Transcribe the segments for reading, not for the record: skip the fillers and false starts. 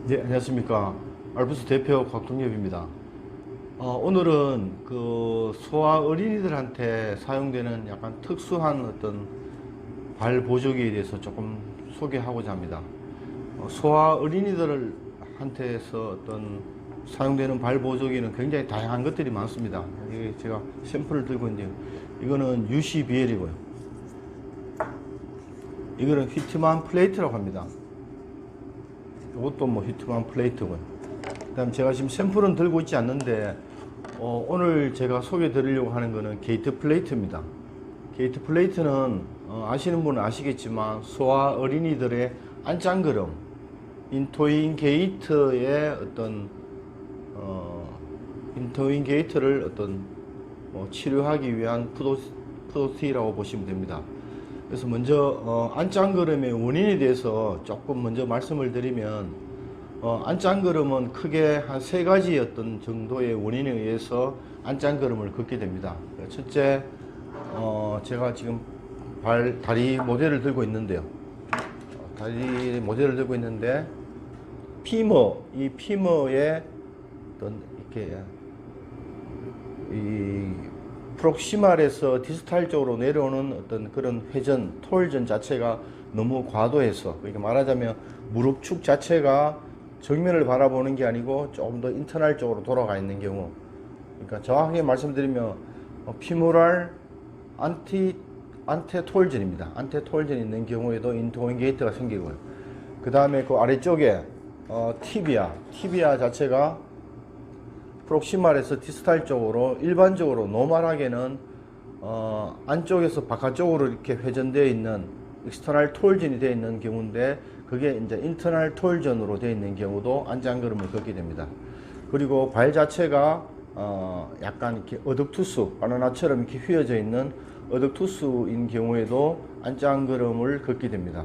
네, 안녕하십니까. 알프스 대표 곽동엽입니다. 오늘은 그 소아 어린이들한테 사용되는 약간 특수한 어떤 발 보조기에 대해서 조금 소개하고자 합니다. 소아 어린이들한테서 어떤 사용되는 발 보조기는 굉장히 다양한 것들이 많습니다. 이게 제가 샘플을 들고 있는데요. 이거는 UCBL이고요. 이거는 휘트만 플레이트라고 합니다. 이것도 뭐 휘트만 플레이트고요. 그 다음 제가 지금 샘플은 들고 있지 않는데 오늘 제가 소개해 드리려고 하는 거는 게이트 플레이트입니다. 게이트 플레이트는 아시는 분은 아시겠지만 소아 어린이들의 안짱걸음 인토잉 게이트의 어떤 인토잉 게이트를 어떤 치료하기 위한 푸도티라고 보시면 됩니다. 그래서 먼저 안짱걸음의 원인에 대해서 조금 먼저 말씀을 드리면 안짱걸음은 크게 한 세 가지 어떤 정도의 원인에 의해서 안짱걸음을 걷게 됩니다. 첫째, 제가 지금 다리 모델을 들고 있는데요. 다리 모델을 들고 있는데 이 피머의 어떤 이렇게 이 프록시말에서 디스탈 쪽으로 내려오는 어떤 그런 회전, 톨전 자체가 너무 과도해서, 그러니까 말하자면 무릎축 자체가 정면을 바라보는 게 아니고 조금 더 인터널 쪽으로 돌아가 있는 경우, 그러니까 정확하게 말씀드리면 피모랄 안테톨전입니다. 안테톨전이 있는 경우에도 인토잉 게이트가 생기고요. 그 다음에 그 아래쪽에 티비아 자체가 프록시말에서 디스탈 쪽으로 일반적으로 노멀하게는 안쪽에서 바깥쪽으로 이렇게 회전되어 있는 익스터널 톨전이 되어 있는 경우인데, 그게 이제 인터널 톨전으로 되어 있는 경우도 안짱걸음을 걷게 됩니다. 그리고 발 자체가 약간 이렇게 어덕투수, 바나나처럼 이렇게 휘어져 있는 어덕투수인 경우에도 안짱걸음을 걷게 됩니다.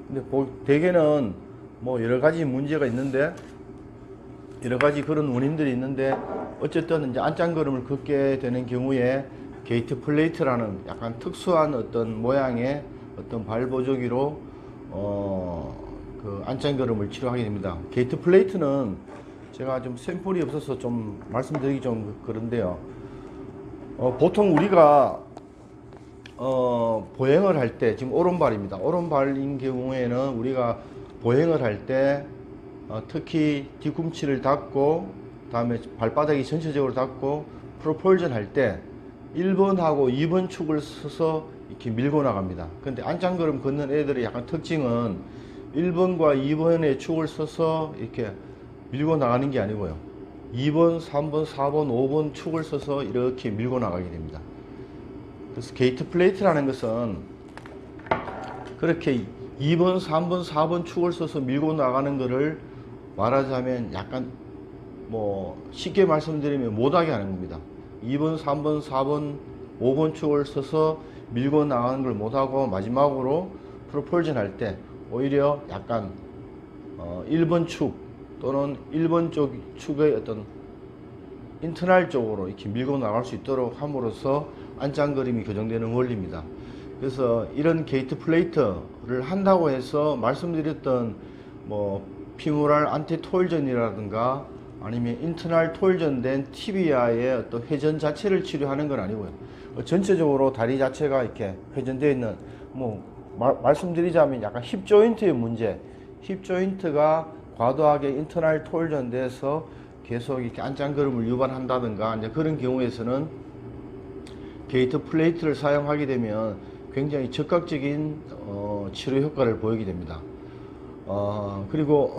근데 대개는 뭐 여러 가지 문제가 있는데, 여러 가지 그런 원인들이 있는데, 어쨌든 이제 안짱걸음을 걷게 되는 경우에 게이트 플레이트라는 약간 특수한 어떤 모양의 어떤 발 보조기로 그 안짱걸음을 치료하게 됩니다. 게이트 플레이트는 제가 좀 샘플이 없어서 좀 말씀드리기 좀 그런데요. 보통 우리가 보행을 할 때, 지금 오른발입니다. 오른발인 경우에는 우리가 보행을 할 때 특히 뒤꿈치를 닫고, 다음에 발바닥이 전체적으로 닫고 프로폴전 할 때 1번하고 2번 축을 서서 이렇게 밀고 나갑니다. 근데 안짱걸음 걷는 애들의 약간 특징은 1번과 2번의 축을 서서 이렇게 밀고 나가는 게 아니고요. 2번, 3번, 4번, 5번 축을 서서 이렇게 밀고 나가게 됩니다. 그래서 게이트 플레이트라는 것은 그렇게 2번, 3번, 4번 축을 서서 밀고 나가는 것을 말하자면 약간 뭐 쉽게 말씀드리면 못하게 하는 겁니다. 2번, 3번, 4번, 5번 축을 서서 밀고 나가는 걸 못하고 마지막으로 프로폴전 할 때 오히려 약간 1번 축 또는 1번 쪽 축의 어떤 인터널 쪽으로 이렇게 밀고 나갈 수 있도록 함으로써 안짱걸음이 교정되는 원리입니다. 그래서 이런 게이트 플레이트를 한다고 해서 말씀드렸던 뭐 피모랄 안테톨전이라든가 아니면 인터널 톨전된 티비아의 어떤 회전 자체를 치료하는 건 아니고요. 전체적으로 다리 자체가 이렇게 회전되어 있는, 뭐 말씀드리자면 약간 힙 조인트의 문제, 힙 조인트가 과도하게 인터널 톨전돼서 계속 이렇게 안짱걸음을 유발한다든가 이제 그런 경우에서는 게이트 플레이트를 사용하게 되면 굉장히 적극적인 치료 효과를 보이게 됩니다. 그리고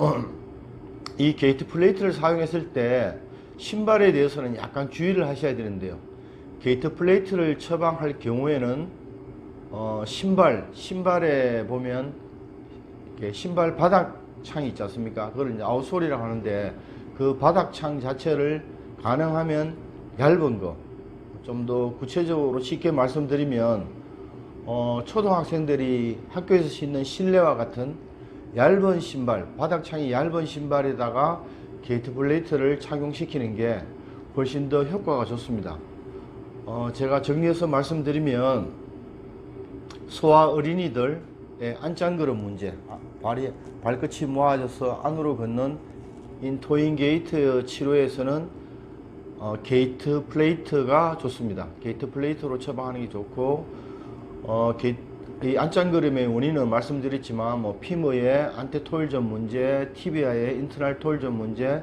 이 게이트 플레이트를 사용했을 때 신발에 대해서는 약간 주의를 하셔야 되는데요. 게이트 플레이트를 처방할 경우에는 신발에 보면 이렇게 신발 바닥창이 있지 않습니까? 그걸 이제 아웃솔이라고 하는데, 그 바닥창 자체를 가능하면 얇은 거, 좀 더 구체적으로 쉽게 말씀드리면 초등학생들이 학교에서 신는 실내화 같은 얇은 신발, 바닥창이 얇은 신발에다가 게이트 플레이트를 착용시키는 게 훨씬 더 효과가 좋습니다. 제가 정리해서 말씀드리면 소아 어린이들의 안짱걸음 문제, 발끝이 모아져서 안으로 걷는 인토잉 게이트 치료에서는 게이트 플레이트가 좋습니다. 게이트 플레이트로 처방하는 게 좋고, 이 안짱그름의 원인은 말씀드렸지만 뭐 피머의 안테토일전 문제, 티비아의 인터널 토일전 문제,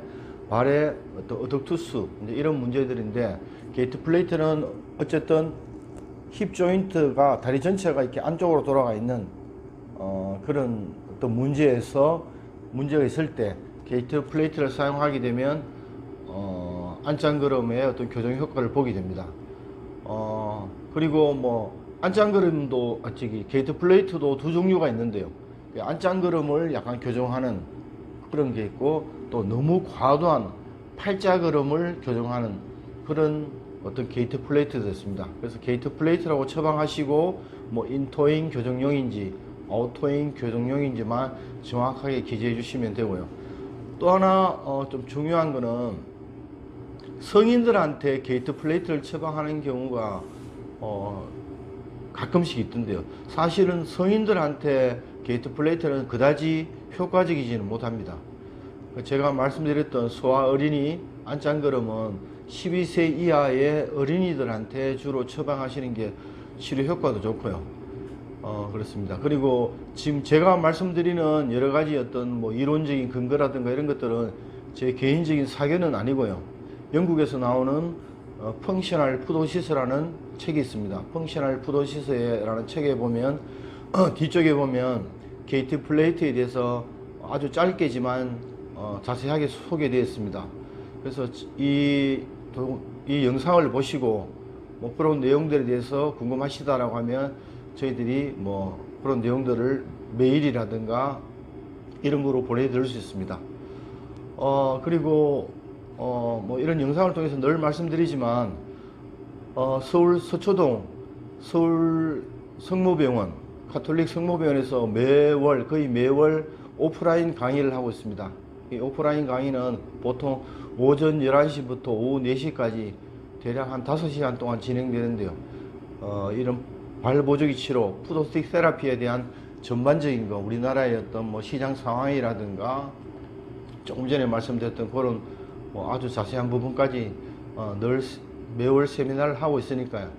발의 어떤 어덕투스 이런 문제들인데, 게이트 플레이트는 어쨌든 힙 조인트가 다리 전체가 이렇게 안쪽으로 돌아가 있는 그런 어떤 문제가 있을 때 게이트 플레이트를 사용하게 되면 안짱그름의 어떤 교정 효과를 보게 됩니다. 그리고 뭐 안짱그름도 게이트 플레이트도 두 종류가 있는데요. 안짱그름을 약간 교정하는 그런 게 있고, 또 너무 과도한 팔자그름을 교정하는 그런 어떤 게이트 플레이트도 있습니다. 그래서 게이트 플레이트라고 처방하시고 뭐 인토잉 교정용인지 아우토잉 교정용인지만 정확하게 기재해 주시면 되고요. 또 하나 좀 중요한 거는 성인들한테 게이트 플레이트를 처방하는 경우가 가끔씩 있던데요. 사실은 성인들한테 게이트 플레이트는 그다지 효과적이지는 못합니다. 제가 말씀드렸던 소아 어린이 안짱그름은 12세 이하의 어린이들한테 주로 처방하시는 게 치료 효과도 좋고요. 그렇습니다. 그리고 지금 제가 말씀드리는 여러 가지 어떤 뭐 이론적인 근거라든가 이런 것들은 제 개인적인 사견은 아니고요. 영국에서 나오는 펑셔널 푸도시스라는 책이 있습니다. 펑셔널 푸도시스라는 책에 보면 뒤쪽에 보면 게이트 플레이트에 대해서 아주 짧게지만 자세하게 소개되어 있습니다. 그래서 이 영상을 보시고 뭐 그런 내용들에 대해서 궁금하시다라고 하면 저희들이 뭐 그런 내용들을 메일이라든가 이런 거로 보내드릴 수 있습니다. 그리고 뭐 이런 영상을 통해서 늘 말씀드리지만 서울 서초동 서울 성모병원 가톨릭 성모병원에서 거의 매월 오프라인 강의를 하고 있습니다. 이 오프라인 강의는 보통 오전 11시부터 오후 4시까지 대략 한 5시간 동안 진행되는데요. 이런 발보조기 치료, 푸도스틱 세라피에 대한 전반적인 거, 우리나라의 어떤 뭐 시장 상황이라든가 조금 전에 말씀드렸던 그런 뭐 아주 자세한 부분까지 매월 세미나를 하고 있으니까요.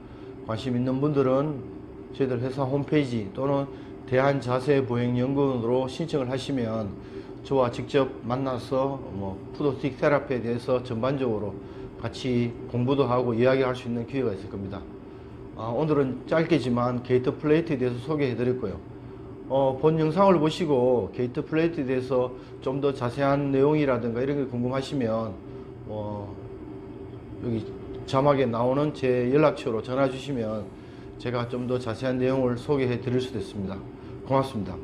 관심 있는 분들은 저희들 회사 홈페이지 또는 대한자세보행연구원으로 신청을 하시면 저와 직접 만나서 뭐 푸도스틱 세라피에 대해서 전반적으로 같이 공부도 하고 이야기할 수 있는 기회가 있을 겁니다. 오늘은 짧게지만 게이트 플레이트에 대해서 소개해 드렸고요. 본 영상을 보시고 게이트 플레이트에 대해서 좀 더 자세한 내용이라든가 이런 게 궁금하시면 여기 자막에 나오는 제 연락처로 전화 주시면 제가 좀 더 자세한 내용을 소개해 드릴 수도 있습니다. 고맙습니다.